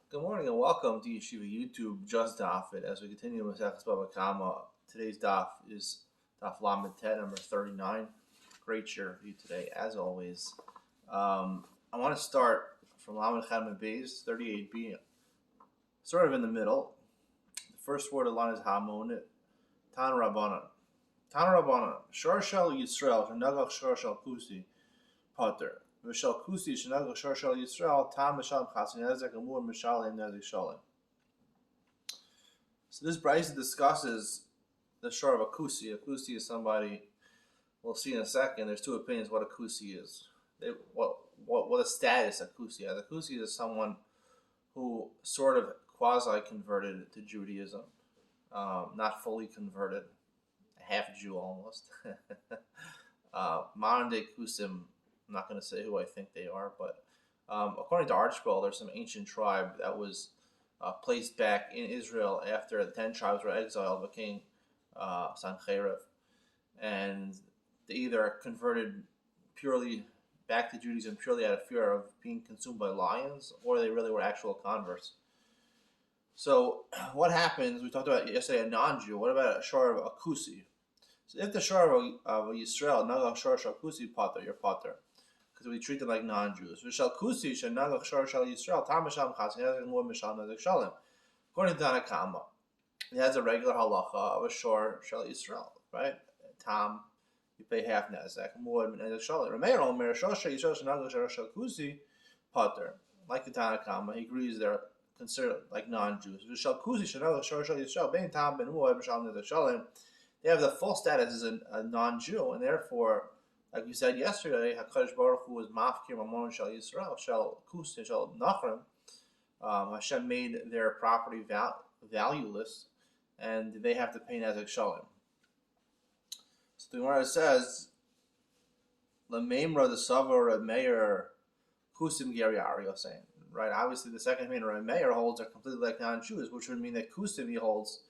Good morning and welcome to Yeshiva YouTube Just Daf It as we continue with Bava Kamma. Today's daf is daf Lamed Tet number 39. Great share for you today, as always. I want to start from Lamed Chadma Beis 38b, sort of in the middle. The first word of the line is Hamonit, Tan Rabbanan. Tan Rabbanan, Shor Shel Yisrael, Shenagach Shor Shel Kusi, Potter. Mishal Kusi Shenagach Shor Shel Yisrael, Tam Mishal Chasin Nezek Amur Mishal Nezek Shalem. So this Brisa discusses the shor of a kusi. A kusi is somebody, we'll see in a second, there's two opinions what a kusi is. What a status a kusi is. A kusi is someone who sort of quasi-converted to Judaism, not fully converted, a half Jew almost. Modern day kusim, I'm not going to say who I think they are, but according to ArtScroll, there's some ancient tribe that was placed back in Israel after the 10 tribes were exiled by King Sancheiriv. And they either converted purely back to Judaism purely out of fear of being consumed by lions, or they really were actual converts. So what happens, we talked about yesterday a non-Jew, what about a shor of a kusi? So if the shor of a Yisrael, Nagach shor shel kusi potter, you're potter, because we treat them like non-Jews. V'shal kusi shenagach shor shel Yisrael, tam mishal chasin nezek more mishal nezek shalem. According to Kamma, it has a regular halacha of a shor shel Yisrael, right? Tam, you pay half nezek, more nezek shalem. Rameir omer shor shel Yisrael shenagach shor shel kusi potter. Like the Kamma, he agrees they're considered like non-Jews. V'shal kusi shenagach shor shel Yisrael, bein tam ben more mishal nezek shalem. They have the full status as a non-Jew, and therefore, like we said yesterday, HaKadosh Baruch Hu was mafkir mamon shel Yisrael, shel kus, shel nachrim. Hashem made their property valueless, and they have to pay nezek shalem. So the Gemara says, "Lememra the savar Meir kusim geriari," saying, right? Obviously, the second opinion Meir holds are completely like non-Jews, which would mean that kusim he holds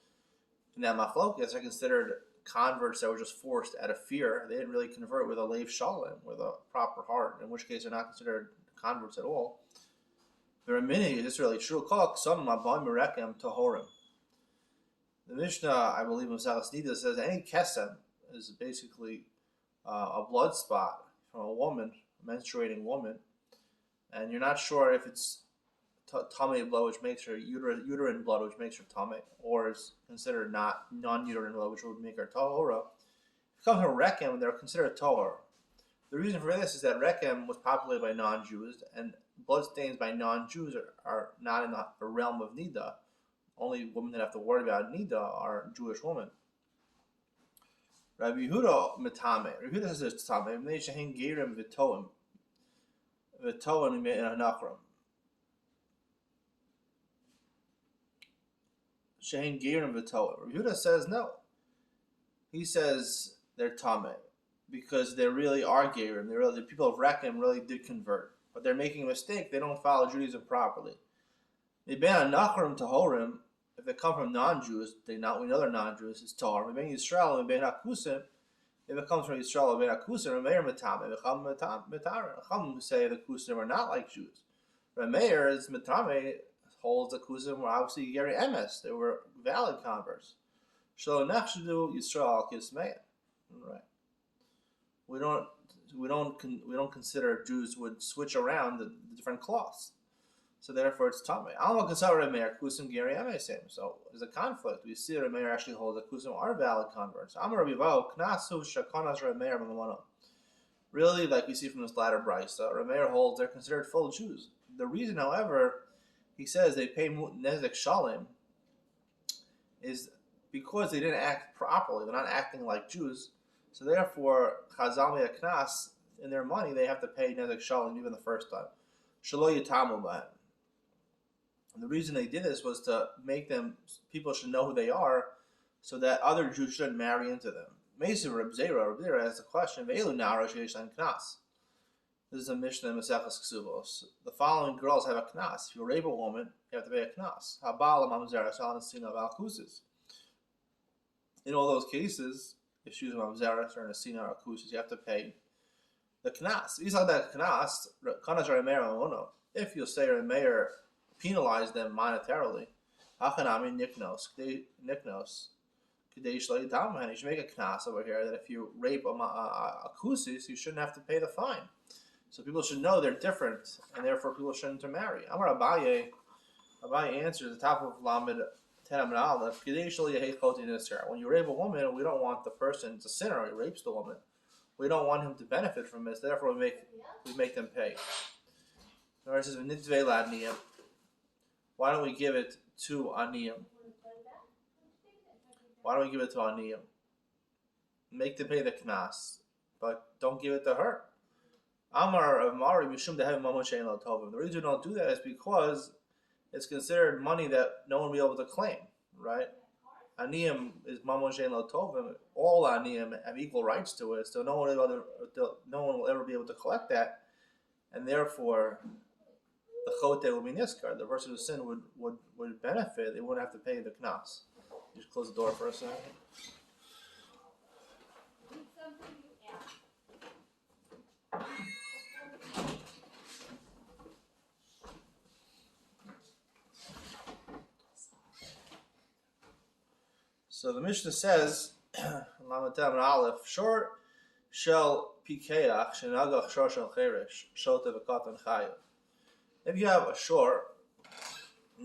in that machlokas are considered converts that were just forced out of fear. They didn't really convert with a leiv shalom, with a proper heart, in which case they're not considered converts at all. The Ramini, is this really true? The Mishnah, I believe, in Maseches Nida says any kesem is basically a blood spot from a woman, a menstruating woman, and you're not sure if it's tamei blood, which makes her uterine blood, which makes her tamei, or is considered not non-uterine blood, which would make her tahora. If it comes from rekem, they're considered tahor. The reason for this is that rekem was populated by non-Jews, and bloodstains by non-Jews are not in the realm of nida. Only women that have to worry about nida are Jewish women. Rabbi Yehuda metame. Rabbi Yehuda says it's tamei. Mnei shehin gerim v'toim nachram. Shehin Gerim V'Toa. Yehuda says no. He says they're Tameh because they really are Gerim. The people of Rekem really did convert, but they're making a mistake. They don't follow Judaism properly. They ban a Nachrim Tahorim. If they come from non-Jews, we know they're non-Jews. It's Tahor. We ban Yisrael. We ban Hakusim. If it comes from Yisrael, we ban Hakusim. Rameir Metame. Chacham Chacham say the Kusim are not like Jews. Rameir is Metame. Holds the kusim were obviously Geri Emes. They were valid converts. Shlo nechshedu Yisrael kismeya. Right. We don't consider Jews would switch around the different cloths. So therefore it's tamei. Alma kasar Remeir kusim Geri Emes. So there's a conflict. We see Remeir actually holds that kusim are valid converts. Amar Rabivo knasu shakonas Remeir b'mamono. Really, like we see from this latter brisa, Remeir holds they're considered full Jews. The reason, however, he says they pay nezek shalem is because they didn't act properly. They're not acting like Jews. So therefore, chazal knas in their money, they have to pay nezek shalem even the first time. Shelo yitamu b'hem. And the reason they did this was to make them, people should know who they are, so that other Jews shouldn't marry into them. Meisiv Reb Zera asks the question, ve'elu na'ara sheish lehem knas. This is a Mishnah in Maseches Ksubos. The following girls have a knas. If you rape a woman, you have to pay a knas. In all those cases, if she was a mamzeres or an asina or a kusis, you have to pay the knas. If you say Remeir penalize them monetarily. Hachanami niknos. You should make a knas over here that if you rape a kusis, you shouldn't have to pay the fine. So people should know they're different, and therefore people shouldn't intermarry. Amar Abaye answers the top of Lamed Ten Aleph. When you rape a woman, we don't want the person, it's a sinner, he rapes the woman. We don't want him to benefit from this. Therefore, we make them pay. The says, why don't we give it to Aniyim? Why don't we give it to Aniyim? Make them pay the knas, but don't give it to her. Amar Amari Mishum Dehem Mamon Shein Lo Tovim. The reason we don't do that is because it's considered money that no one will be able to claim, right? Aniyim is Mamon Shein Lo Tovim. All Aniyim have equal rights to it, so no one will ever be able to collect that, and therefore the chote will be niskar. The person who sinned would benefit. They wouldn't have to pay the knas. Just close the door for a second. So the Mishnah says, Lamatam and Aleph, shor shel pikeach shenagach shor shel cheresh shote v'katan chayav. If you have a shor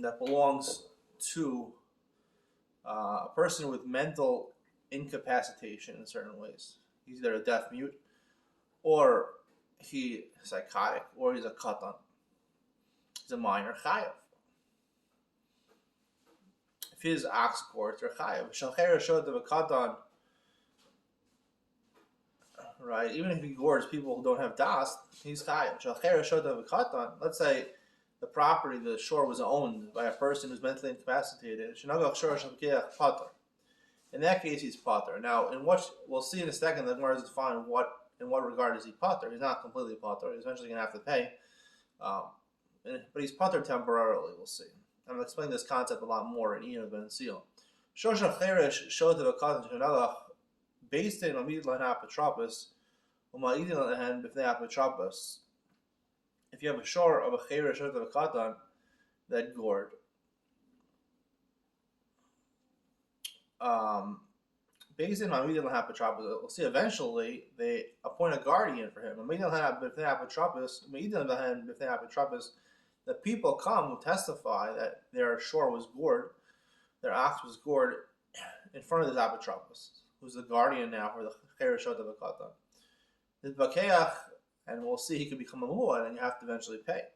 that belongs to a person with mental incapacitation in certain ways, he's either a deaf mute, or he's psychotic, or he's a katan, he's a minor chayav. If his ox gored, they're chayav. Shalcher showed the katan, right? Even if he gores people who don't have das, he's chayav. Shalcher showed the katan. Let's say the property, the shore, was owned by a person who's mentally incapacitated. In that case, he's pater. Now, in what we'll see in a second, the Gemara doesn't define in what regard is he pater. He's not completely pater. He's eventually going to have to pay, but he's pater temporarily. We'll see. I'm going to explain this concept a lot more in Ian Ben Seal. Shosha Cheresh showed the Katan Shanalach based in Amid Lana Petropus, Umaidin Lahan Bifnei Petropus. If you have a shore of a Cheresh showed the Katan that gored, based in Amid Lahan Petropus, we'll see eventually they appoint a guardian for him. Amid Lahan Bifnei Petropus, Umaidin Lahan Bifnei Petropus. The people come who testify that their shore was gored, their ox was gored in front of this apotropos, who's the guardian now for the chereshot of the katan. Nidbakeach, and we'll see he could become a muad, and you have to eventually pay.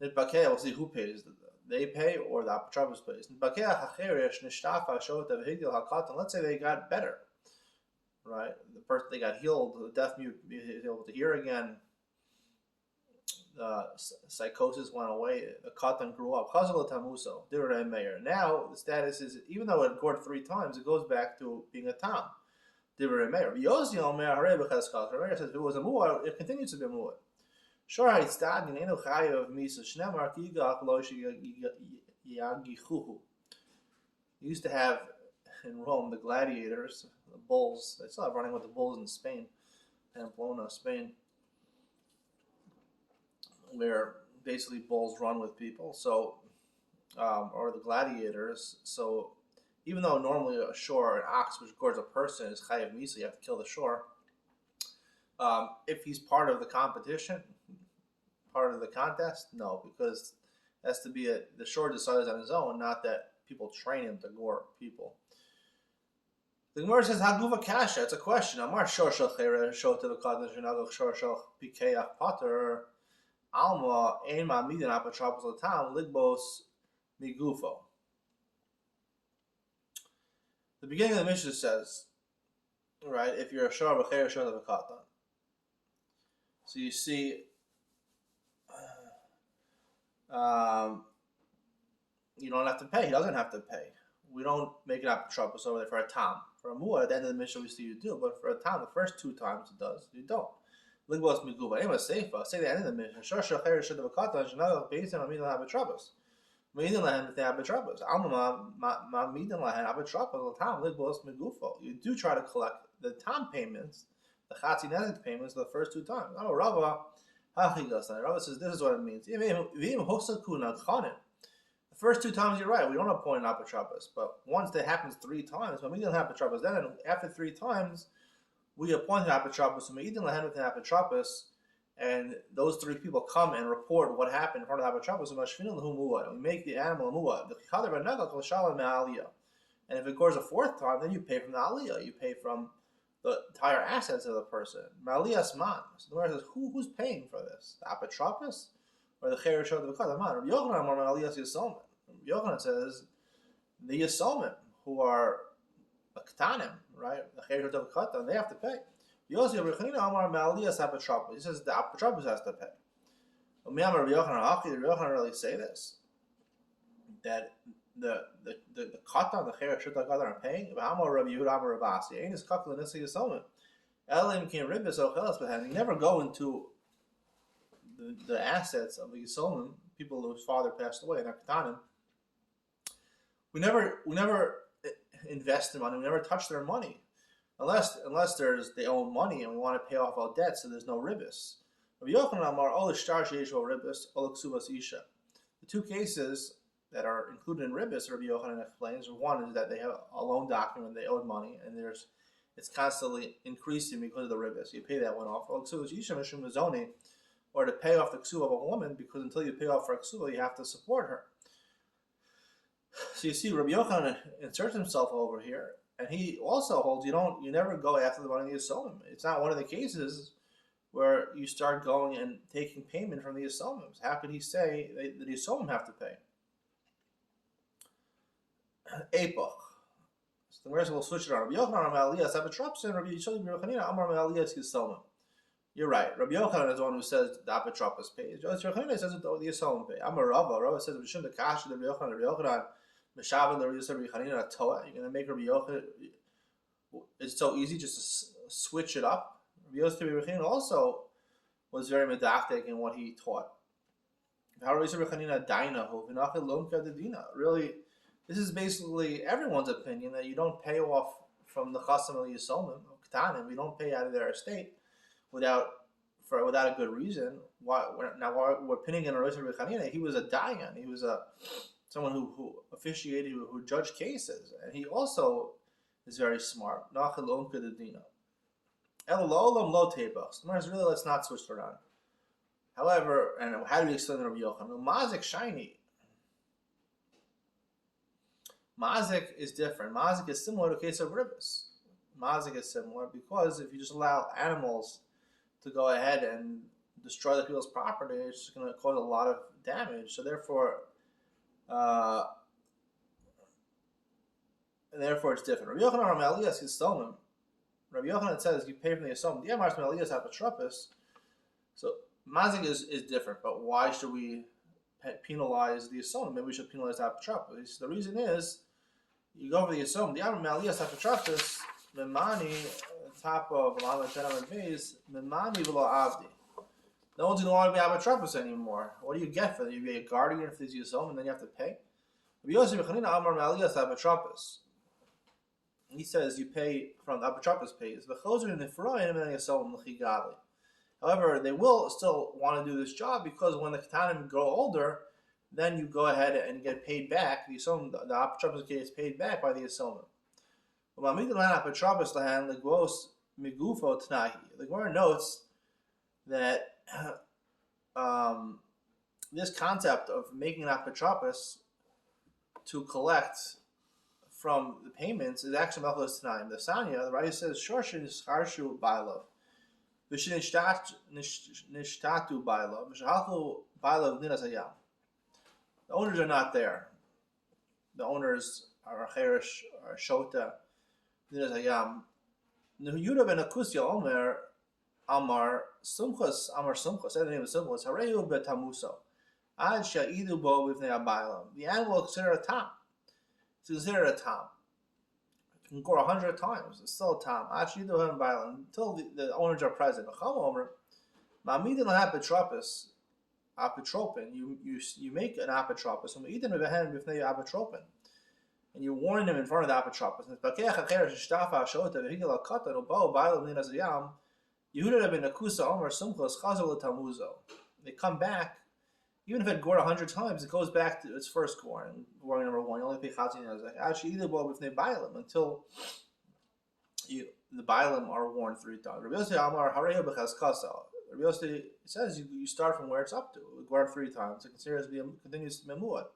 Nidbakeach, we'll see who pays. They pay or the apotropos pays. Nidbakeach hacheresh nishtafa shot of higdil hakatan. Let's say they got better, right? The person they got healed, the deaf mute is able to hear again. Psychosis went away. The katan grew up. Now the status is, even though it gored 3 times, it goes back to being a tam. Yosi says if it was a muad, it continues to be a muad. You used to have in Rome the gladiators, the bulls. They still have running with the bulls in Spain, Pamplona, Spain, where basically bulls run with people, so or the gladiators. So even though normally a shore, an ox which gores a person is chayav misa, you have to kill the shore. If he's part of the competition, part of the contest, no, because it has to be the shore decides on his own, not that people train him to gore people. The Gemara says, "Haguva kasha." It's a question. Amar shor shel cheresh shot the katan shenagach shor shel pikeach pater. Alma ema midin apotropos latam ligbos migufo. The beginning of the Mishnah says, right, if you're a shor of a cheresh of a katan, so you see, you don't have to pay. He doesn't have to pay. We don't make an apotropos over there for a tam. For a muad, at the end of the Mishnah we see you do, but for a tam, the first 2 times it does, you don't. Ligbos miguva. Ema seifa. Say the end of the Mishnah. Shor shel cheresh should have a katan. Shenagach based on midin lahan apotropos. Midin lahan b'tnei apotropos. Alma ma midin lahan apotropos l'tam ligbos migufo. You do try to collect the tam payments, the chatzi nezek payments, the first 2 times. Oh, Rava hachigas. Rava says this is what it means. V'im hosaku nadchanim. first two times you're right. We don't appoint an apotropos, but once that happens three times, when we didn't have apotropos, then after three times we appoint an apotropos. When we didn't have an apotropos, and those three people come and report what happened in front of the apotropos, and we make the animal a muad. And if it goes a fourth time, then you pay from the aliyah. You pay from the entire assets of the person. Ma'aliyas man. So the Gemara says, who's paying for this? The apotropos or the cheresh of the v'katan? Rabbi Yochanan more Ma'aliyas Yisomim. Yochanan says the Yisomim, who are a ketanim, right? The cheresh of the v'katan, they have to pay. Yosef Rabbi Chanina Amar Ma'aliyas apotropos. He says the apotropos has to pay. Rabbi Yochanan really say this, that the katan, the cheresh of the v'katan are paying. Amar Rabbi Yehuda Amar Ravasi. Ain't his kakal and nisi Yisomim. Elim can ribis ochelas, but you never go into the assets of the Yisomim, people whose father passed away, and they're ketanim. We never invest in money. We never touch their money, unless they own money and we want to pay off our debts, so there's no ribis. Rabbi Yochanan Amar ol ishtar sheish ol ribis ol ksubas isha. The two cases that are included in ribis, Rabbi Yochanan explains, one is that they have a loan document, they owed money, and it's constantly increasing because of the ribis. You pay that one off. Ol ksubas isha mishum mizoni, or to pay off the ksuba of a woman, because until you pay off her ksuba, you have to support her. So you see, Rabbi Yochanan inserts himself over here, and he also holds you never go after the money of the Yisomim. It's not one of the cases where you start going and taking payment from the Yisomim. How could he say that the Yisomim have to pay? Epoch. So the rest will switch it on. Rabbi Yochanan Amar Aliyas apotropos, and Rabbi Chanina Amar Aliyas Yisomim. You're right. Rabbi Yochanan is the one who says the apotropos pays. Rabbi Yochanan says the Yisomim pay. Amar Rava. Rava says Mishum the Kash, Rabbi Yochanan, Meshavan, the Rabbi Chanina Toa. You're going to make Rabbi Yochanan. It's so easy just to switch it up. Rabbi Yochanan also was very medactic in what he taught. Really, this is basically everyone's opinion that you don't pay off from the chasam of Yisomim, Ketanim. We don't pay out of their estate without a good reason. Why we're pinning in a Rabbi Chanina? He was a dayan. He was someone who officiated, who judged cases, and he also is very smart. Really, let's not switch it around. However, and how do we explain Rabbi Yochanan? Mazik shiny. Mazik is different. Mazik is similar to the case of ribis. Mazik is similar because if you just allow animals to go ahead and destroy the people's property, it's just going to cause a lot of damage. So therefore it's different. Rabbi Yochanan Amar Aliyas Yisomim. Rabbi Yochanan says you pay from the Yisomim. The Amar Aliyas apotropos. So mazik is different, but why should we penalize the Yisomim? Maybe we should penalize the apotropos. The reason is you go for the Yisomim. The Amar Aliyas apotropos. Memani, top of Muhammad Tenaman Beis, Memani v'lo avdi. No one's going to want to be apotropos anymore. What do you get for that? You be a guardian for these Yisomim, and then you have to pay? Rabbi Yosef Chanina Amar Ma'aliyas apotropos. He says you pay from the apotropos pays. However, they will still want to do this job because when the ketanim grow older, then you go ahead and get paid back. The apotropos gets paid back by the Yisomim. The Gemara notes that this concept of making an apotropos to collect from the payments is actually Melchos Tanaim. The Sanya, the writer says, Shorshin Nischarshu Bailov. Vishinishtatu Bailov. Vishahalchu Bailov Ninas Hayam. The owners are not there. The owners are Cherish, are Shota, Ninas Hayam. Yehuda ben Akusya Omer Amar Sumchos, said the name of Sumchos, Harehu betamuso. Ad sha'idu bo v'vnei abaylam. The animal is considered a tam. It's considered a tam. It can go 100 times. It's still a tam. Ad sha'idu bo abaylam. Until the owners are present. Chama Omer, ma'amidin l'apotropos, apotropin. You make an apotropos. U'ma'idin v'vehen v'vnei apotropin. And you warn them in front of the apotropos. And Pakech ha'cheresh shtafa ha'shota v'higel ha'katan u'bo baylam ninas Yehuda ben Akusa Omer Sumchos Chazal Tamuzo. They come back even if it gored 100 times, it goes back to its first goring. Goring number one, you only pay chatzin nezek. Actually, either well with bailim until the bailim are worn 3 times. Rabbi Yossi Amar Harehu b'chazkasa. Rabbi Yossi says you start from where it's up to. We guard 3 times. It considers to be continuous memuad.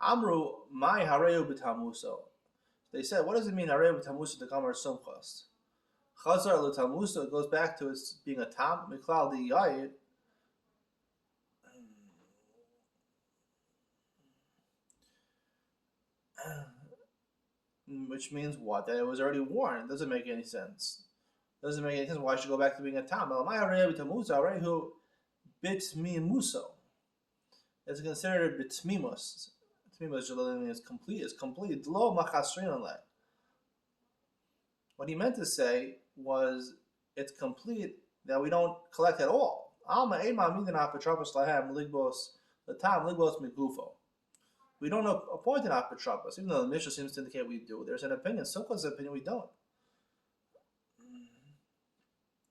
Amru my Harehu b'tamuso. They said, what does it mean Harehu b'tamuso to Kamma sumchas? Chazar l'tamuso. It goes back to its being a tam miklal diyayid. Which means what? That it was already worn. It doesn't make any sense. It doesn't make any sense why it should go back to being a tam. It's considered bitmimus. Bitmimus is complete. It's complete. What he meant to say was it's complete that we don't collect at all. We don't appoint an apotropos, even though the Mishnah seems to indicate we do. There's an opinion. Sukkot's opinion we don't.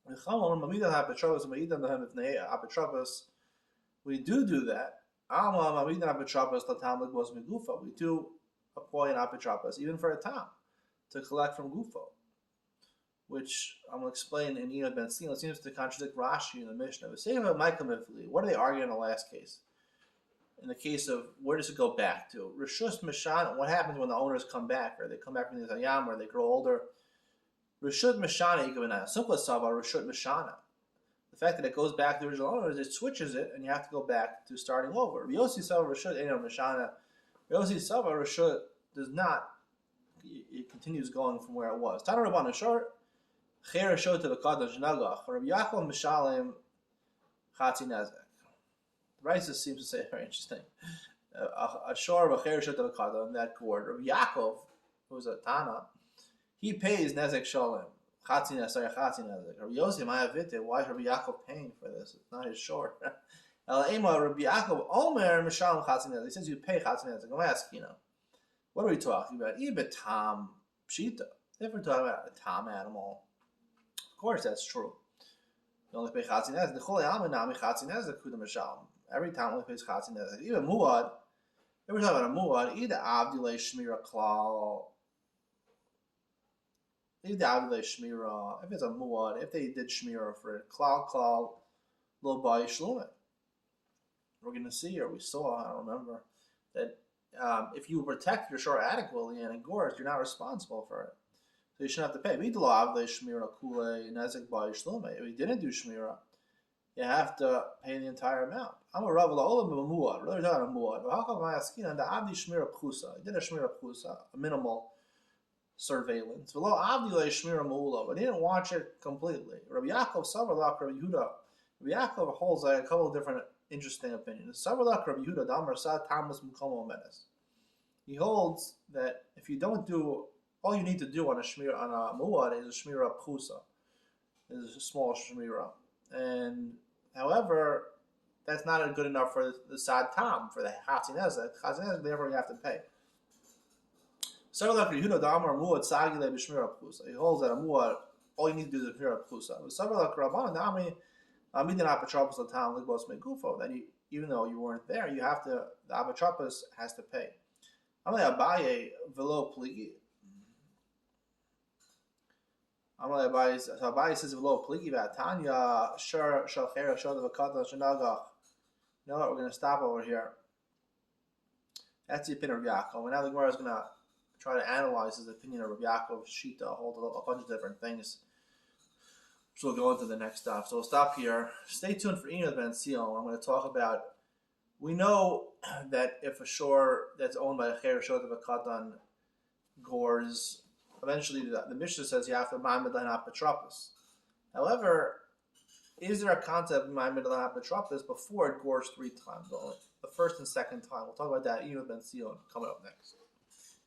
We do that. We do appoint an apotropos, even for a tam, to collect from gufo, which I'm going to explain in Ina Ben Sina. It seems to contradict Rashi in the Mishnah. What are they arguing in the last case? In the case of where does it go back to? Rishus Mishana, what happens when the owners come back, or they come back from the Zayam, or they grow older? Rishut Mishana, Simple Sava, Rishut Mishana. The fact that it goes back to the original owners, it switches it, and you have to go back to starting over. Yosi Sava Rishut Eno Mishana. Yosi Sava Rishut does not, it continues going from where it was. Tana Rabban Ashar, Cher Rishut Tevakad Shnagach, Rabbi Yaakov Mishalim Chatzi Nezek. The Raisa seems to say very interesting. A shor of a cher shut of a kada in that gourd. Rabbi Yaakov, who's a Tana, he pays nezek shalem. Chatzi nezek. Rabbi Yossi Mayavite, why is Rabbi Yaakov paying for this? It's not his shor. El Ema Rabbi Yaakov Omer Mishalem Chatzi nezek. He says you pay Chatzi nezek. I'm asking, what are we talking about? Ibet tam pshita. If we're talking about a tam animal, of course that's true. You only pay Chatzi nezek. The Chol Yalman Nami Chatzi nezek Kuda Mishalem. Every time only pays Chatzi nezek. Even muad, if we're talking about a muad, either avdile shmira klal, either avdile shmira. If it's a muad, if they did shmira for it, klal lo bay shlumet. We're going to see, or we saw, I don't remember, that if you protect your shore adequately and engorged, you're not responsible for it, so you shouldn't have to pay. Vidlo avdile shmira kule nezek bay shlumet. If you didn't do shmira, you have to pay the entire amount. I'm a Rav La'olam Muad. Really talking about Muad. But how come I ask? The Abdi Shmira Pchusa. He did a Shmira Pchusa, a minimal surveillance. V'lo Abdi Le Shmira Mu'ula. But he didn't watch it completely. Rabbi Yaakov Savarlak Rabbi Yehuda. Rabbi Yaakov holds a couple of different interesting opinions. Savarlak Rabbi Yehuda Damar Sa Tamas Mukomo Menes. He holds that if you don't do, all you need to do on a Shmira, on a Muad is a Shmira Pchusa. Is a small Shmira. And however, that's not good enough for the sad tam, for the Chatzi nezek. Chatzi nezek, therefore you have to pay. He holds that a muad, all you need to do is a shmira pchusa. That even though you weren't there, you have to, the apotropos has to pay. Abaye velo pligi. Abaye says velo pligi v'atanya shar shalchera shod v'kata shenagach. You know what? We're going to stop over here. That's the opinion of Yaakov. And now the Gemara is going to try to analyze his opinion of Rabbi Yaakov Shita, hold a bunch of different things. So we'll go into the next stuff. So we'll stop here. Stay tuned for Ina Ben Sion. I'm going to talk about, we know that if a shore that's owned by a Cher Shot of a Katan gores, eventually the Mishnah says you have to ma'amid lahen apotropos. However, is there a concept of ma'amid lahen apotropos before it gores 3 times only? The first and second time. We'll talk about that Ina Ben Sion coming up next.